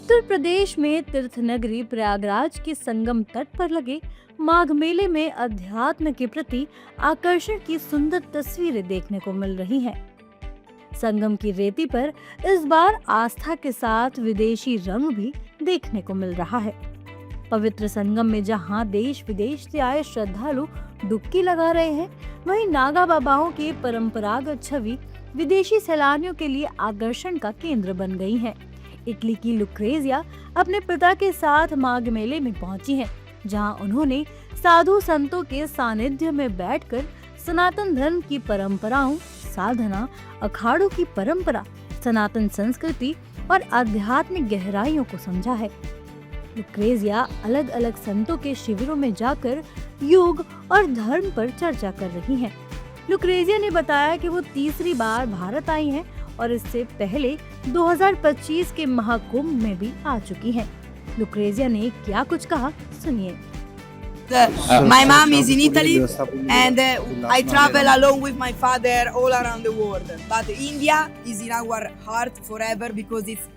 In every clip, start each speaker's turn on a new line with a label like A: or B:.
A: उत्तर प्रदेश में तीर्थ नगरी प्रयागराज के संगम तट पर लगे माघ मेले में अध्यात्म के प्रति आकर्षण की सुंदर तस्वीरें देखने को मिल रही हैं। संगम की रेती पर इस बार आस्था के साथ विदेशी रंग भी देखने को मिल रहा है। पवित्र संगम में जहां देश विदेश से आए श्रद्धालु डुबकी लगा रहे हैं, वहीं नागा बाबाओं की परंपरागत छवि विदेशी सैलानियों के लिए आकर्षण का केंद्र बन गई है। इटली की लुक्रेजिया अपने पिता के साथ माघ मेले में पहुंची हैं, जहां उन्होंने साधु संतों के सानिध्य में बैठकर सनातन धर्म की परंपराओं, साधना, अखाड़ों की परंपरा, सनातन संस्कृति और आध्यात्मिक गहराइयों को समझा है। लुक्रेजिया अलग अलग संतों के शिविरों में जाकर योग और धर्म पर चर्चा कर रही हैं। लुक्रेजिया ने बताया कि वो तीसरी बार भारत आई हैं और इससे पहले 2025 के महाकुंभ में भी आ चुकी हैं। लुक्रेजिया ने क्या कुछ कहा, सुनिए।
B: My mom is in Italy and I travel along with my father all around the world. But India is in our heart forever because it's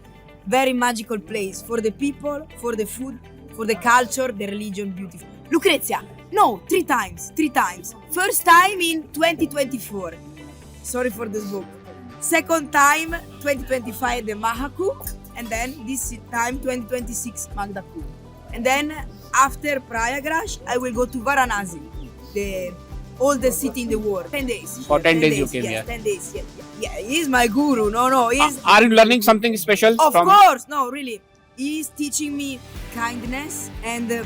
B: very magical place for the people, for the food, for the culture, the religion, beautiful. Lucrezia, no, three times. First time in 2024. Sorry for this book. Second time 2025 the Mahakumbh, and then this time 2026 Magda Kumbh. And then after Prayagraj, I will go to Varanasi, the oldest city in the world. 10 days.
C: For 10 days you came here.
B: 10 days, yeah. He's my guru. No, he's...
C: Are you learning something special?
B: Of course, no, really. He's teaching me kindness and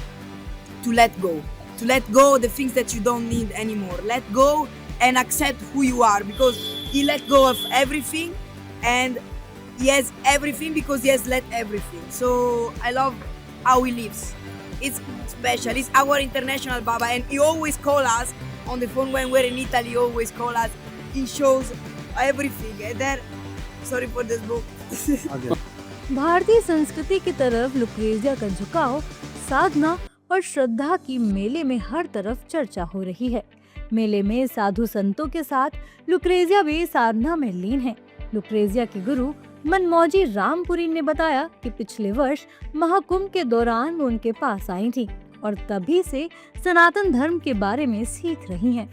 B: to let go. To let go the things that you don't need anymore. Let go and accept who you are, because he let go of everything and he has everything because he has let everything. So I love how he lives. It's special. He's our international Baba, and he always call us on the phone when we're in Italy. He always call us. He shows everything. And then, sorry for this book.
A: भारतीय संस्कृति की तरफ Lucrezia का झुकाव, साधना और श्रद्धा की मेले में हर तरफ चर्चा हो रही है। मेले में साधु संतों के साथ लुक्रेजिया भी साधना में लीन है। लुक्रेजिया के गुरु मनमौजी रामपुरी ने बताया कि पिछले वर्ष महाकुंभ के दौरान वो उनके पास आई थी और तभी से सनातन धर्म के बारे में सीख रही हैं।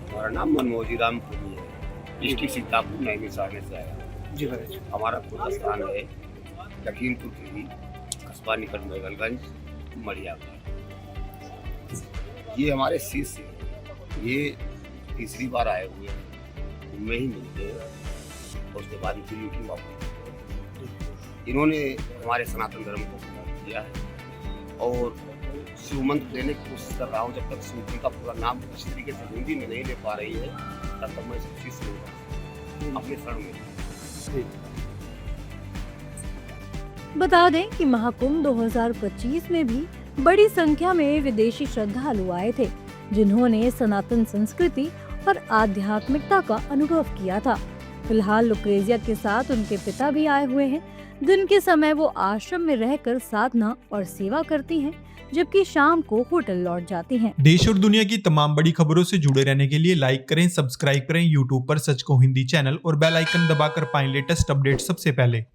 D: हमारा नाम मनमौजी रामपुरी है, डिस्ट्रिक्ट सीतापुर नैनीताल से आया। जी महाराज, हमारा पूरा स्थान है लखीमपुर खीरी, कस्बा निकट मैगलगंज, मड़िया। ये हमारे शिष्य हैं, ये तीसरी बार आए हुए हैं, उनमें ही मिलते हैं और उसके बाद यूट्यूब आप। इन्होंने हमारे सनातन धर्म को प्रमोट किया है और शिव मंत्र देने की कोशिश कर रहा हूँ। जब तक शिव जी का पूरा नाम इस तरीके से हिंदी में नहीं ले पा रही है, तब तक मैं सब चीज नहीं अपने शरण में।
A: बता दें कि महाकुंभ 2025 में भी बड़ी संख्या में विदेशी श्रद्धालु आए थे, जिन्होंने सनातन संस्कृति और आध्यात्मिकता का अनुभव किया था। फिलहाल लुक्रेजिया के साथ उनके पिता भी आए हुए हैं। दिन के समय वो आश्रम में रहकर साधना और सेवा करती हैं, जबकि शाम को होटल लौट जाती हैं।
E: देश और दुनिया की तमाम बड़ी खबरों से जुड़े रहने के लिए लाइक करें, सब्सक्राइब करें यूट्यूब पर सच को हिंदी चैनल और बेल आइकन दबाकर पाएं लेटेस्ट अपडेट सबसे पहले।